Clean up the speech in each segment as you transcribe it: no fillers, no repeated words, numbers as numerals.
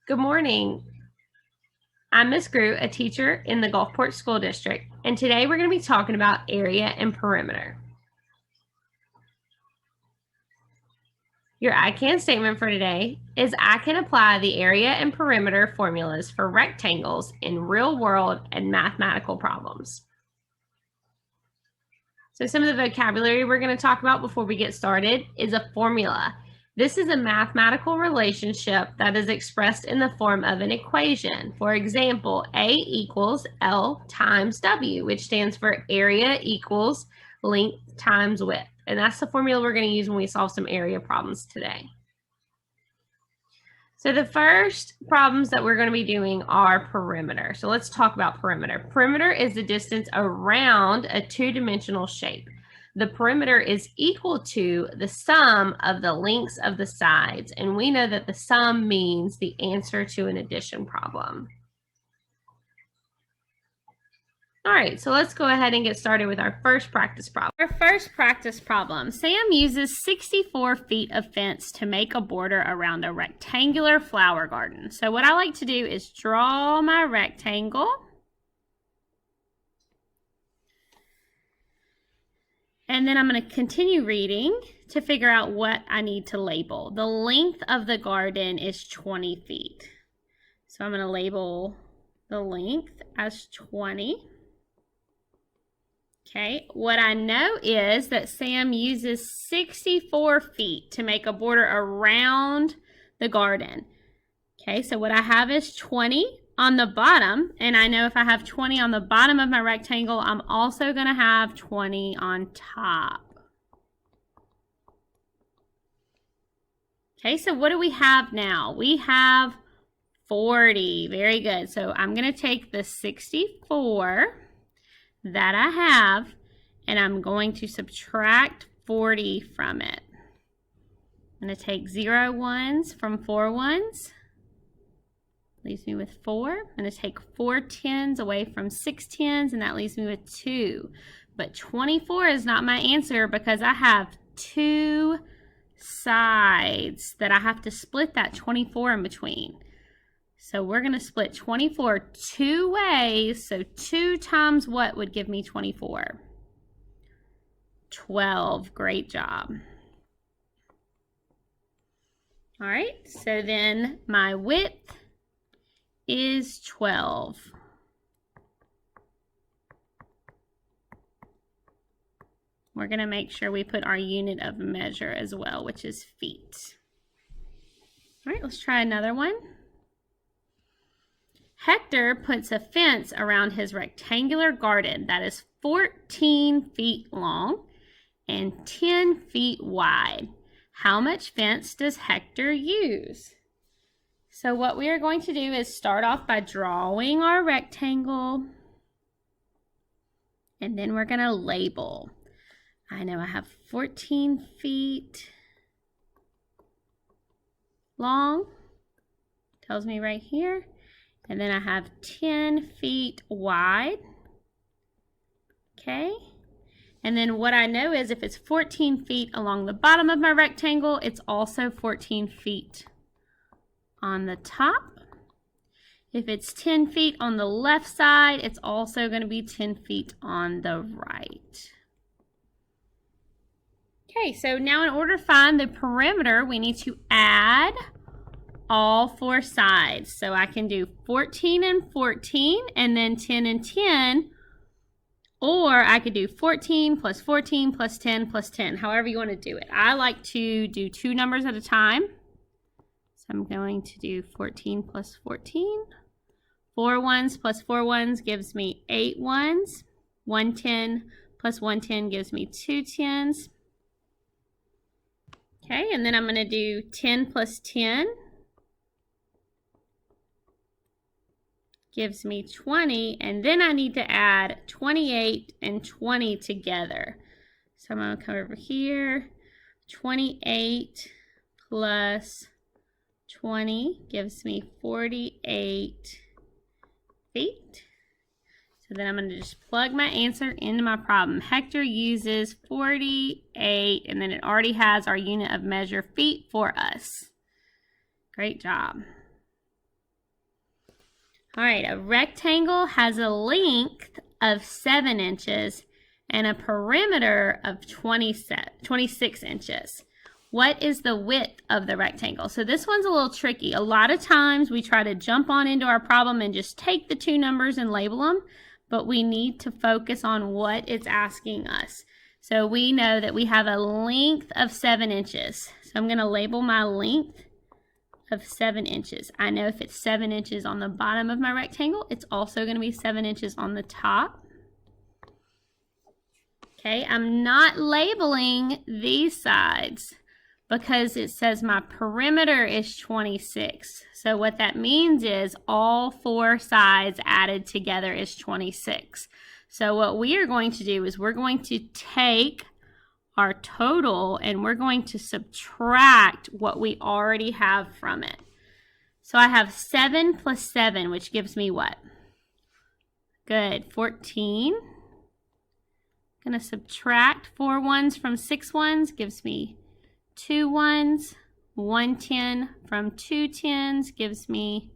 Good morning. I'm Miss Grew, a teacher in the Gulfport School District, and today we're going to be talking about area and perimeter. Your I can statement for today is I can apply the area and perimeter formulas for rectangles in real world and mathematical problems. So some of the vocabulary we're going to talk about before we get started is a formula. This is a mathematical relationship that is expressed in the form of an equation. For example, A equals L times W, which stands for area equals length times width. And that's the formula we're going to use when we solve some area problems today. So the first problems that we're going to be doing are perimeter. So let's talk about perimeter. Perimeter is the distance around a two-dimensional shape. The perimeter is equal to the sum of the lengths of the sides, and we know that the sum means the answer to an addition problem. All right, so let's go ahead and get started with our first practice problem. Our first practice problem, Sam uses 64 feet of fence to make a border around a rectangular flower garden. So what I like to do is draw my rectangle. And then I'm going to continue reading to figure out what I need to label. The length of the garden is 20 feet. So I'm going to label the length as 20. Okay, what I know is that Sam uses 64 feet to make a border around the garden. Okay, so what I have is 20 on the bottom, and I know if I have 20 on the bottom of my rectangle, I'm also going to have 20 on top. Okay, so what do we have now? We have 40. Very good. So I'm going to take the 64 that I have, and I'm going to subtract 40 from it. I'm going to take 0 ones from 4 ones. Leaves me with 4. I'm going to take 4 tens away from 6 tens, and that leaves me with 2. But 24 is not my answer because I have 2 sides that I have to split that 24 in between. So we're going to split 24 2 ways. So 2 times what would give me 24? 12. Great job. All right, so then my width is 12. We're going to make sure we put our unit of measure as well, which is feet. All right, let's try another one. Hector puts a fence around his rectangular garden that is 14 feet long and 10 feet wide. How much fence does Hector use? So what we are going to do is start off by drawing our rectangle, and then we're going to label. I know I have 14 feet long, tells me right here. And then I have 10 feet wide, okay? And then what I know is if it's 14 feet along the bottom of my rectangle, it's also 14 feet on the top. If it's 10 feet on the left side, it's also going to be 10 feet on the right. Okay, so now in order to find the perimeter, we need to add all 4 sides. So I can do 14 and 14 and then 10 and 10, or I could do 14 plus 14 plus 10 plus 10, however you want to do it. I like to do 2 numbers at a time. So I'm going to do 14 plus 14. 4 ones plus 4 ones gives me 8 ones. 1 10 plus 1 10 gives me 2 tens. Okay, and then I'm going to do 10 plus 10. Gives me 20, and then I need to add 28 and 20 together. So I'm going to come over here. 28 plus 20 gives me 48 feet. So then I'm going to just plug my answer into my problem. Hector uses 48, and then it already has our unit of measure feet for us. Great job. All right, a rectangle has a length of 7 inches and a perimeter of 26 inches. What is the width of the rectangle? So this one's a little tricky. A lot of times we try to jump on into our problem and just take the two numbers and label them, but we need to focus on what it's asking us. So we know that we have a length of 7 inches. So I'm going to label my length of 7 inches. I know if it's 7 inches on the bottom of my rectangle, it's also going to be 7 inches on the top. Okay, I'm not labeling these sides because it says my perimeter is 26. So what that means is all 4 sides added together is 26. So what we are going to do is we're going to take our total and we're going to subtract what we already have from it. So I have 7 plus 7, which gives me what? Good, 14. I'm going to subtract 4 ones from 6 ones, gives me 2 ones. 1 10 from 2 10s gives me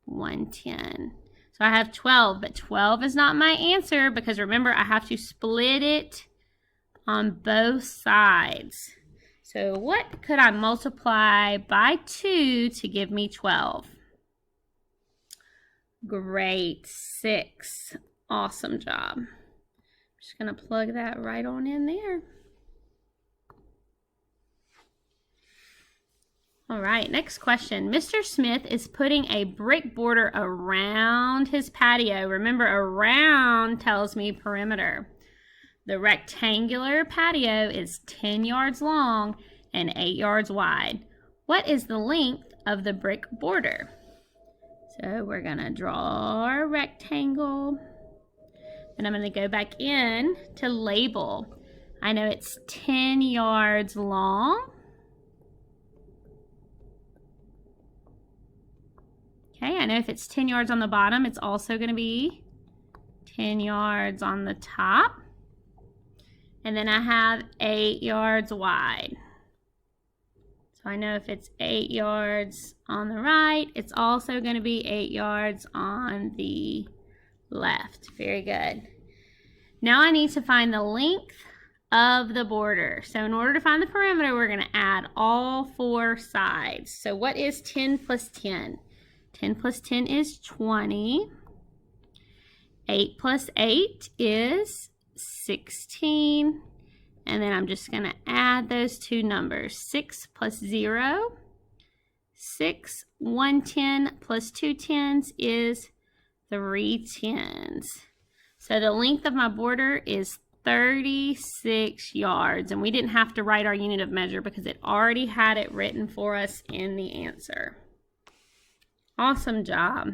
1 10. So I have 12, but 12 is not my answer because remember I have to split it on both sides. So what could I multiply by 2 to give me 12? Great, 6. Awesome job. I'm just going to plug that right on in there. All right, next question. Mr. Smith is putting a brick border around his patio. Remember, around tells me perimeter. The rectangular patio is 10 yards long and 8 yards wide. What is the length of the brick border? So we're going to draw our rectangle. And I'm going to go back in to label. I know it's 10 yards long. Okay, I know if it's 10 yards on the bottom, it's also going to be 10 yards on the top. And then I have 8 yards wide. So I know if it's 8 yards on the right, it's also going to be 8 yards on the left. Very good. Now I need to find the length of the border. So in order to find the perimeter, we're going to add all 4 sides. So what is 10 plus 10? 10 plus 10 is 20. 8 plus 8 is 16. And then I'm just going to add those two numbers. 6 plus 0. 6. 1 10 plus 2 10s is 3 10s. So the length of my border is 36 yards. And we didn't have to write our unit of measure because it already had it written for us in the answer. Awesome job.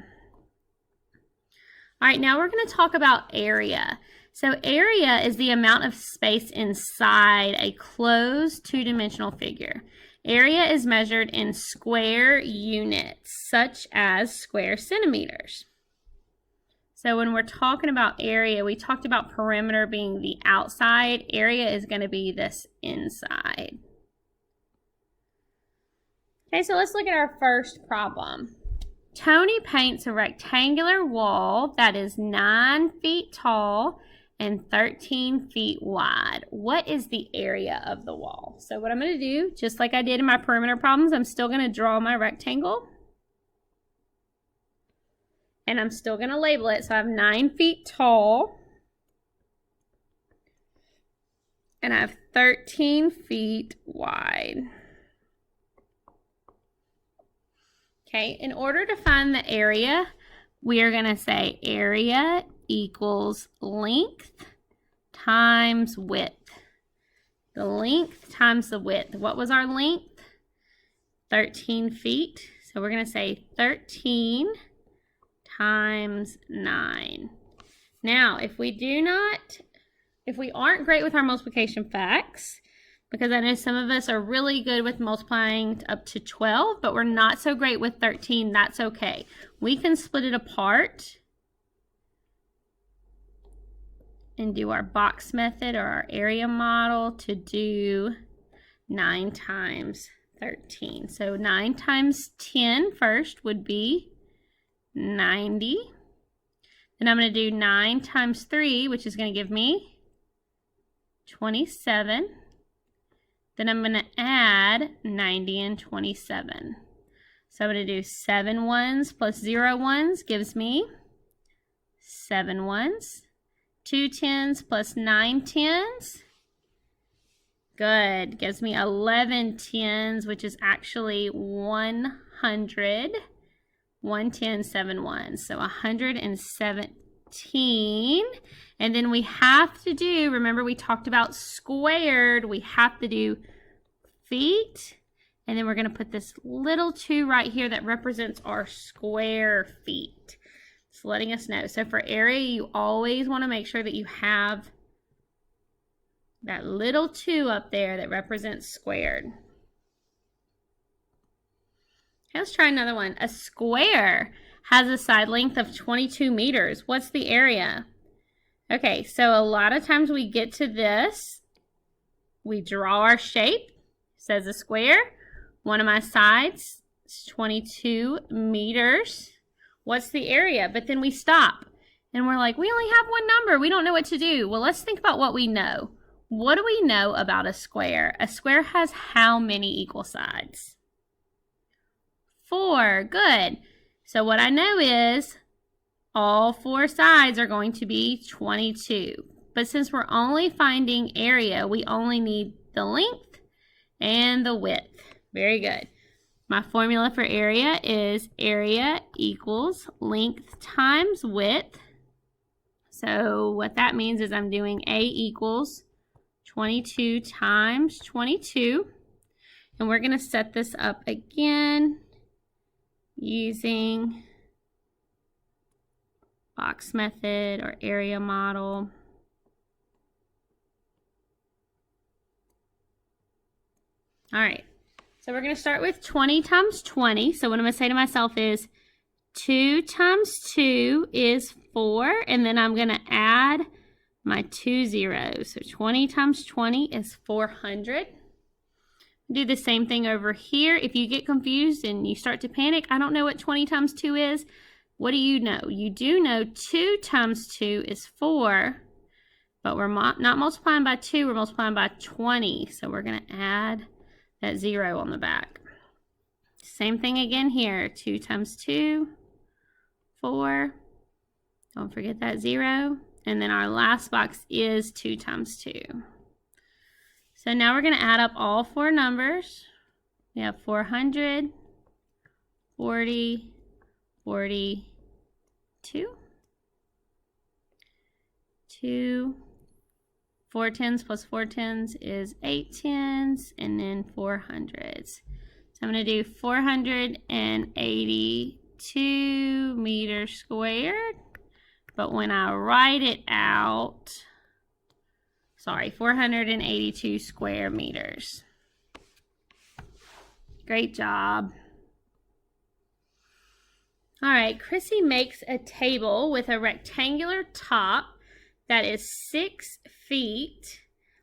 All right, now we're going to talk about area. So area is the amount of space inside a closed two-dimensional figure. Area is measured in square units, such as square centimeters. So when we're talking about area, we talked about perimeter being the outside. Area is going to be this inside. Okay, so let's look at our first problem. Tony paints a rectangular wall that is 9 feet tall and 13 feet wide. What is the area of the wall? So what I'm going to do, just like I did in my perimeter problems, I'm still going to draw my rectangle. And I'm still going to label it. So I have 9 feet tall. And I have 13 feet wide. Okay, in order to find the area, we are going to say area equals length times width. The length times the width. What was our length? 13 feet. So we're going to say 13 times 9. Now, if we aren't great with our multiplication facts, because I know some of us are really good with multiplying up to 12, but we're not so great with 13, that's okay. We can split it apart and do our box method or our area model to do 9 times 13. So 9 times 10 first would be 90. Then I'm going to do 9 times 3, which is going to give me 27. Then I'm going to add 90 and 27. So I'm going to do 7 ones plus 0 ones gives me 7 ones. 2 tens plus 9 tens. Good. Gives me 11 tens, which is actually 100. 1 10, 7 ones. So 117. And then we have to do, remember we talked about squared, we have to do feet. And then we're going to put this little 2 right here that represents our square feet. It's letting us know. So for area, you always want to make sure that you have that little 2 up there that represents squared. Okay, let's try another one. A square has a side length of 22 meters. What's the area? Okay, so a lot of times we get to this, we draw our shape. It says a square. One of my sides is 22 meters. What's the area? But then we stop and we're like, we only have one number. We don't know what to do. Well, let's think about what we know. What do we know about a square? A square has how many equal sides? 4. Good. So what I know is all 4 sides are going to be 22. But since we're only finding area, we only need the length and the width. Very good. My formula for area is area equals length times width. So what that means is I'm doing A equals 22 times 22. And we're going to set this up again using box method or area model. All right, so we're going to start with 20 times 20. So what I'm going to say to myself is 2 times 2 is 4, and then I'm going to add my 2 zeros. So 20 times 20 is 400. Do the same thing over here. If you get confused and you start to panic, I don't know what 20 times 2 is. What do you know? You do know 2 times 2 is 4, but we're not multiplying by 2, we're multiplying by 20. So we're going to add that 0 on the back. Same thing again here. 2 times 2, 4. Don't forget that 0. And then our last box is 2 times 2. So now we're going to add up all 4 numbers. We have 400, 40, 42, 2, 4 tens plus 4 tens is 8 tens, and then 4 hundreds. So I'm going to do 482 meters squared, but when I write it out, 482 square meters. Great job. All right, Chrissy makes a table with a rectangular top that is 6 feet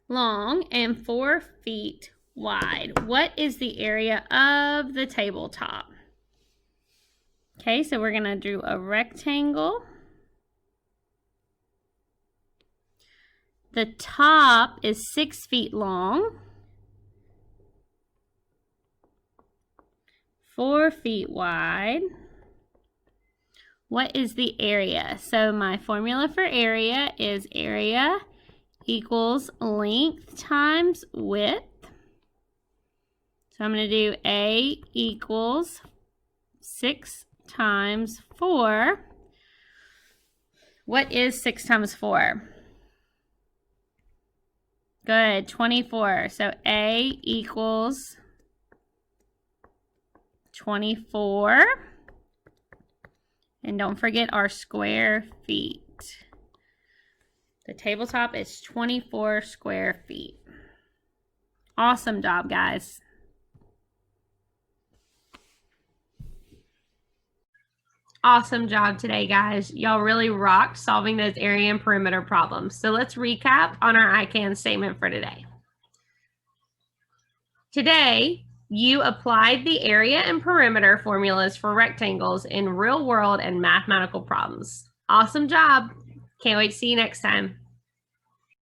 long and 4 feet wide. What is the area of the tabletop? Okay, so we're going to do a rectangle. The top is 6 feet long, 4 feet wide. What is the area? So my formula for area is area equals length times width. So I'm going to do A equals 6 times 4. What is 6 times 4? Good, 24. So A equals 24. And don't forget our square feet. The tabletop is 24 square feet. Awesome job, guys. Awesome job today, guys. Y'all really rocked solving those area and perimeter problems. So let's recap on our I can statement for today. Today, You applied the area and perimeter formulas for rectangles in real world and mathematical problems. Awesome job. Can't wait to see you next time.